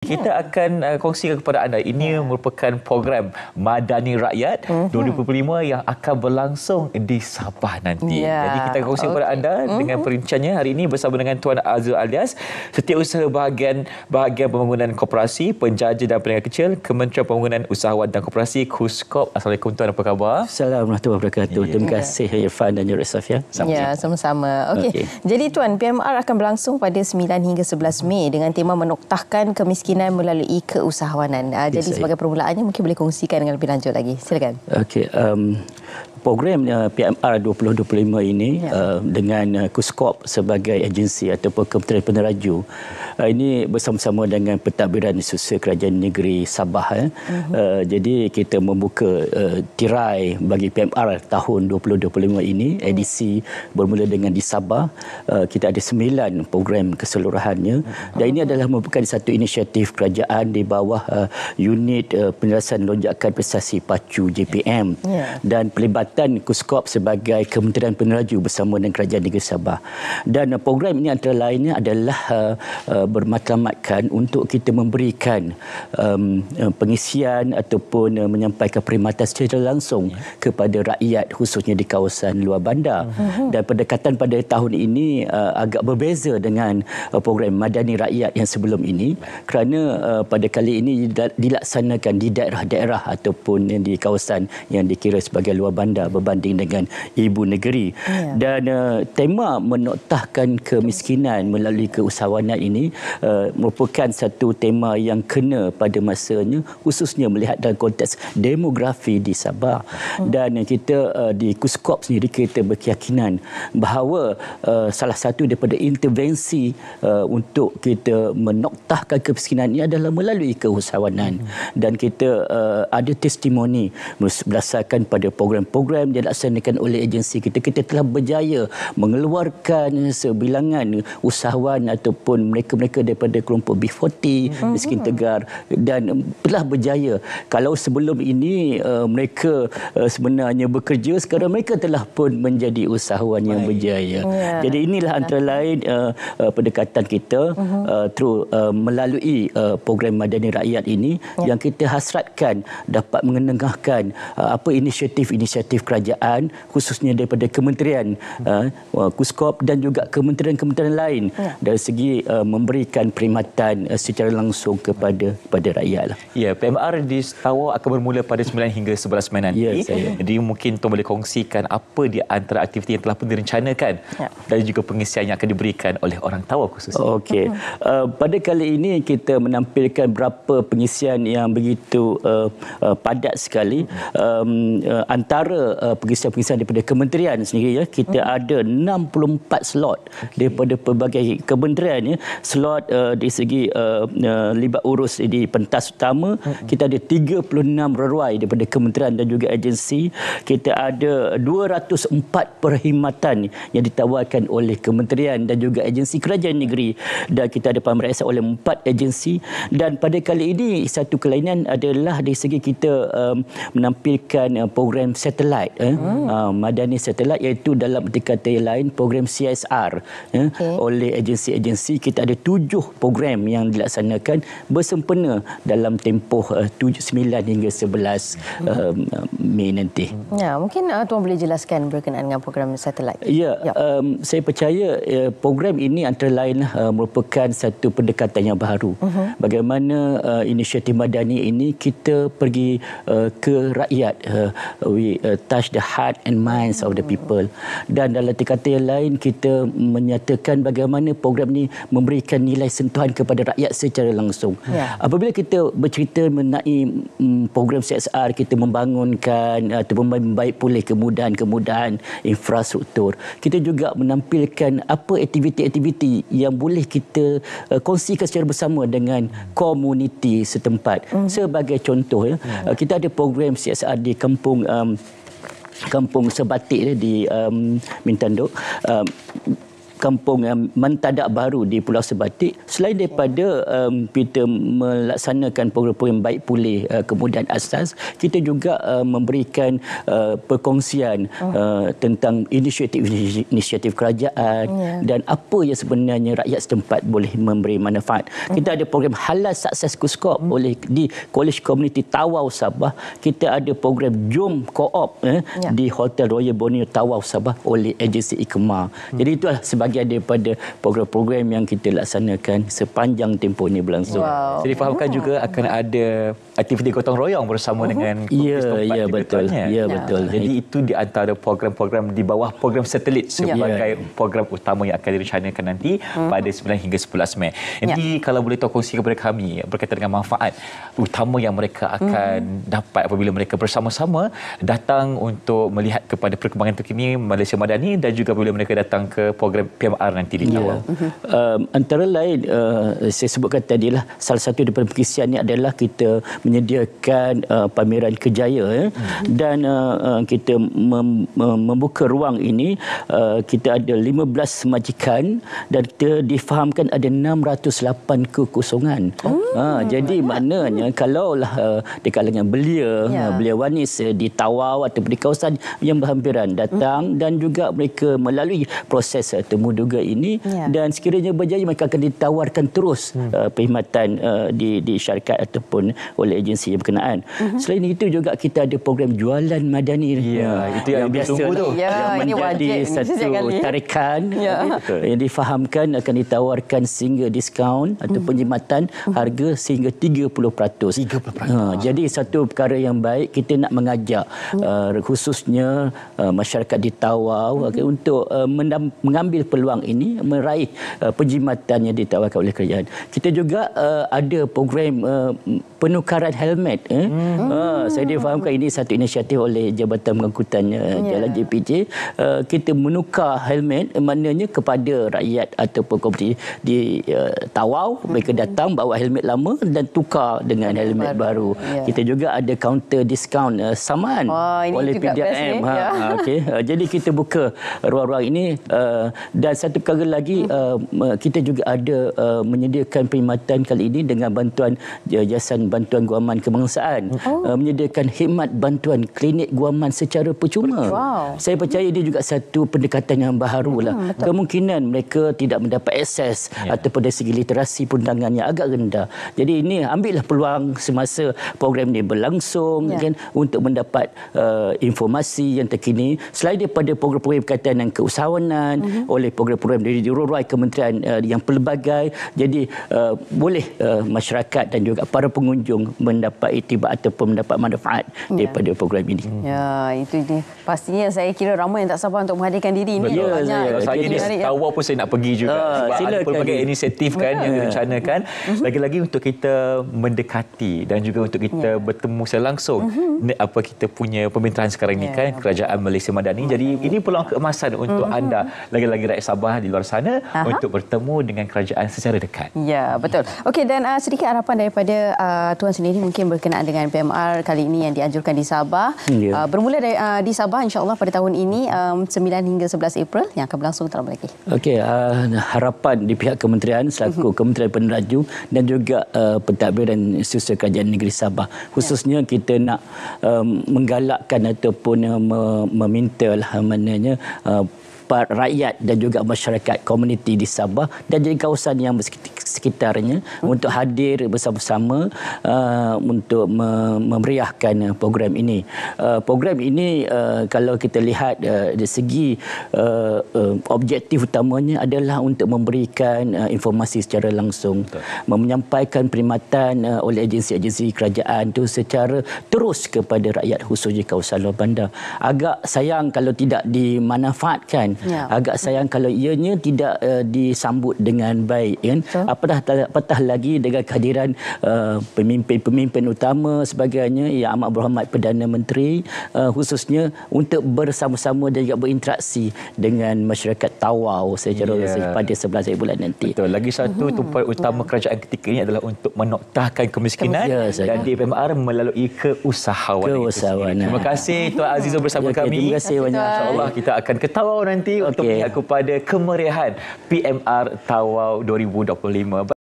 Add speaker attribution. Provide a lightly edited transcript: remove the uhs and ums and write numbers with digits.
Speaker 1: Kita akan kongsikan kepada anda, ini merupakan program Madani Rakyat 2025 yang akan berlangsung di Sabah nanti. Jadi kita akan kongsikan kepada anda dengan perinciannya hari ini bersama dengan Tuan Azul Alias, Setiausaha bahagian Pembangunan Koperasi, Penjaja dan Perniagaan Kecil, Kementerian Pembangunan Usahawan dan Koperasi, KUSKOP. Assalamualaikum Tuan, apa khabar?
Speaker 2: Assalamualaikum warahmatullahi wabarakatuh. Terima kasih Irfan dan Safia.
Speaker 3: Ya, sama-sama. Okey. Jadi Tuan, PMR akan berlangsung pada 9 hingga 11 Mei dengan tema menoktahkan kemiskinan melalui keusahawanan. Jadi sebagai permulaannya mungkin boleh kongsikan dengan lebih lanjut lagi. Silakan.
Speaker 2: Okey, program PMR 2025 ini dengan KUSKOP sebagai agensi ataupun Kementerian Peneraju ini bersama-sama dengan Pentadbiran Susaha Kerajaan Negeri Sabah. Jadi kita membuka tirai bagi PMR tahun 2025 ini, edisi bermula dengan di Sabah. Kita ada 9 program keseluruhannya dan ini adalah merupakan satu inisiatif kerajaan di bawah unit penyelesaian lonjakan prestasi pacu JPM dan pelibatan KUSKOP sebagai Kementerian Peneraju bersama dengan Kerajaan Negeri Sabah. Dan program ini antara lainnya adalah bermatlamatkan untuk kita memberikan pengisian ataupun menyampaikan perkhidmatan secara langsung kepada rakyat khususnya di kawasan luar bandar. Dan pendekatan pada tahun ini agak berbeza dengan program Madani Rakyat yang sebelum ini kerana pada kali ini dilaksanakan di daerah-daerah ataupun di kawasan yang dikira sebagai luar bandar berbanding dengan ibu negeri. Dan tema menoktahkan kemiskinan melalui keusahawanan ini merupakan satu tema yang kena pada masanya, khususnya melihat dalam konteks demografi di Sabah. Dan kita di KUSKOP sendiri kita berkeyakinan bahawa salah satu daripada intervensi untuk kita menoktahkan kemiskinan ini adalah melalui keusahawanan. Dan kita ada testimoni berdasarkan pada program-program yang dilaksanakan oleh agensi kita. Kita telah berjaya mengeluarkan sebilangan usahawan ataupun mereka-mereka daripada kelompok B40, miskin tegar, dan telah berjaya. Kalau sebelum ini mereka sebenarnya bekerja, sekarang mereka telah pun menjadi usahawan yang berjaya. Jadi inilah antara lain pendekatan kita melalui program Madani Rakyat ini yang kita hasratkan dapat mengenengahkan apa inisiatif-inisiatif kerajaan khususnya daripada kementerian KUSKOP dan juga kementerian-kementerian lain dari segi memberikan perkhidmatan secara langsung kepada rakyat.
Speaker 1: Ya, PMR di Tawau akan bermula pada 9 hingga 11 Mei nanti. Jadi mungkin Tuan boleh kongsikan apa di antara aktiviti yang telah pun direncanakan dan juga pengisian yang akan diberikan oleh orang Tawau khususnya.
Speaker 2: Okey. Pada kali ini kita menampilkan berapa pengisian yang begitu padat sekali. Antara pengisian-pengisian daripada kementerian sendiri kita ada 64 slot daripada pelbagai kementerian slot dari segi libat urus di pentas utama kita ada 36 reruai daripada kementerian dan juga agensi. Kita ada 204 perkhidmatan yang ditawarkan oleh kementerian dan juga agensi kerajaan negeri dan kita ada pemeriksaan oleh 4 agensi. Dan pada kali ini satu kelainan adalah dari segi kita menampilkan program satelit Madani Satelit, iaitu dalam arti kata yang lain program CSR oleh agensi-agensi. Kita ada 7 program yang dilaksanakan bersempena dalam tempoh 9 hingga 11 Mei nanti.
Speaker 3: Ya, mungkin Tuan boleh jelaskan berkenaan dengan program satelit.
Speaker 2: Saya percaya program ini antara lain merupakan satu pendekatan yang baru. Bagaimana inisiatif Madani ini kita pergi ke rakyat, we touch the heart and minds of the people. Dan dalam kata yang lain kita menyatakan bagaimana program ini memberikan nilai sentuhan kepada rakyat secara langsung. Apabila kita bercerita mengenai program CSR, kita membangunkan atau membaik pulih kemudahan infrastruktur. Kita juga menampilkan apa aktiviti-aktiviti yang boleh kita kongsikan secara bersama dengan komuniti setempat. Sebagai contoh kita ada program CSR di Kampung Sebatik di Mintanduk. kampung Mantadak Baru di Pulau Sebatik, selain daripada kita melaksanakan program-program baik pulih kemudahan asas, kita juga memberikan perkongsian tentang inisiatif kerajaan dan apa yang sebenarnya rakyat setempat boleh memberi manfaat. Kita ada program Halal Sukses Kuskop oleh di College Community Tawau Sabah. Kita ada program Jom Co-op di Hotel Royal Borneo Tawau Sabah oleh agensi IKMA. Jadi itulah sebahagian daripada program-program yang kita laksanakan sepanjang tempoh ini berlangsung.
Speaker 1: Wow. Saya difahamkan juga akan ada aktiviti gotong royong bersama dengan
Speaker 2: ya betul. Ya betul.
Speaker 1: Jadi itu di antara program-program di bawah program satelit sebagai program utama yang akan direncanakan nanti pada 9 hingga 11 Mei. Jadi kalau boleh tahu kongsi kepada kami berkaitan dengan manfaat utama yang mereka akan dapat apabila mereka bersama-sama datang untuk melihat kepada perkembangan terkini Malaysia Madani dan juga apabila mereka datang ke program PMR nanti di Tawau.
Speaker 2: Antara lain saya sebutkan tadilah salah satu daripada perkisian ini adalah kita menyediakan pameran kerjaya dan kita membuka ruang ini. Kita ada 15 majikan dan kita difahamkan ada 608 kekosongan. Jadi maknanya kalaulah di kalangan belia wanis di Tawau atau di kawasan yang berhampiran datang dan juga mereka melalui proses temuduga ini dan sekiranya berjaya mereka akan ditawarkan terus perkhidmatan di syarikat ataupun oleh agensi yang berkenaan. Selain itu juga kita ada program jualan madani.
Speaker 1: Itu yang biasa tu.
Speaker 2: Yang menjadi satu tarikan yang difahamkan akan ditawarkan sehingga diskaun atau penjimatan harga sehingga 30%. Jadi satu perkara yang baik, kita nak mengajak khususnya masyarakat di Tawau untuk mengambil peluang ini, meraih penjimatan yang ditawarkan oleh kerajaan. Kita juga ada program penukaran helmet. Saya difahamkan ini satu inisiatif oleh Jabatan Pengangkutan Jalan JPJ. Kita menukar helmet, maknanya kepada rakyat ataupun komuniti di Tawau, mereka datang bawa helmet lama dan tukar dengan helmet baru. Kita juga ada counter diskaun saman oleh PDRM. Jadi kita buka ruang-ruang ini dan satu perkara lagi, kita juga ada menyediakan perkhidmatan kali ini dengan bantuan Yayasan Bantuan Guaman Kebangsaan, menyediakan khidmat bantuan klinik guaman secara percuma. Saya percaya ini juga satu pendekatan yang baharu lah. Kemungkinan mereka tidak mendapat akses ataupun dari segi literasi perundangan yang agak rendah. Jadi ini ambillah peluang semasa program ini berlangsung kan, untuk mendapat informasi yang terkini selain daripada program-program berkaitan dengan keusahawanan oleh program-program dari Rorai Kementerian yang pelbagai. Jadi boleh masyarakat dan juga para pengunjung mendapat iktibar ataupun mendapat manfaat daripada program ini.
Speaker 3: Itu dia. Pastinya saya kira ramai yang tak sabar untuk menghadirkan diri ini.
Speaker 1: Saya di Tawau pun saya nak pergi juga sebab ada pelbagai inisiatif kan yang direncanakan. Lagi-lagi untuk kita mendekati dan juga untuk kita bertemu secara langsung apa kita punya pemerintahan sekarang ni kan, Kerajaan Malaysia Madani. Jadi ini peluang keemasan untuk anda lagi-lagi rakyat Sabah di luar sana untuk bertemu dengan kerajaan secara dekat. Ya,
Speaker 3: betul. Okey, dan sedikit harapan daripada Tuan sendiri mungkin berkenaan dengan PMR kali ini yang dianjurkan di Sabah. Bermula dari di Sabah insya-Allah pada tahun ini 9 hingga 11 April yang akan berlangsung tak lama lagi.
Speaker 2: Okey, harapan di pihak kementerian selaku Kementerian Peneraju dan juga pentadbiran institusi kerajaan negeri Sabah, khususnya kita nak menggalakkan ataupun meminta maknanya rakyat dan juga masyarakat komuniti di Sabah dan jadi kawasan yang sekitarnya untuk hadir bersama-sama untuk memeriahkan program ini. Program ini kalau kita lihat dari segi objektif utamanya adalah untuk memberikan informasi secara langsung, menyampaikan perkhidmatan oleh agensi-agensi kerajaan itu secara terus kepada rakyat khususnya kawasan luar bandar. Agak sayang kalau tidak dimanfaatkan. Agak sayang kalau ianya tidak disambut dengan baik kan. Apatah lagi dengan kehadiran pemimpin-pemimpin utama sebagainya yang amat berhormat Perdana Menteri khususnya untuk bersama-sama dan juga berinteraksi dengan masyarakat Tawau secara pada 11 bulan nanti.
Speaker 1: Betul. Lagi satu tumpuan utama kerajaan ketika ini adalah untuk menoktahkan kemiskinan dan di PMR melalui keusahawanan.
Speaker 2: Terima
Speaker 1: kasih Tuan Azizul bersama kami.
Speaker 2: Terima kasih banyak.
Speaker 1: InsyaAllah kita akan ke Tawau nanti nanti untuk melihat kepada kemeriahan PMR Tawau 2025.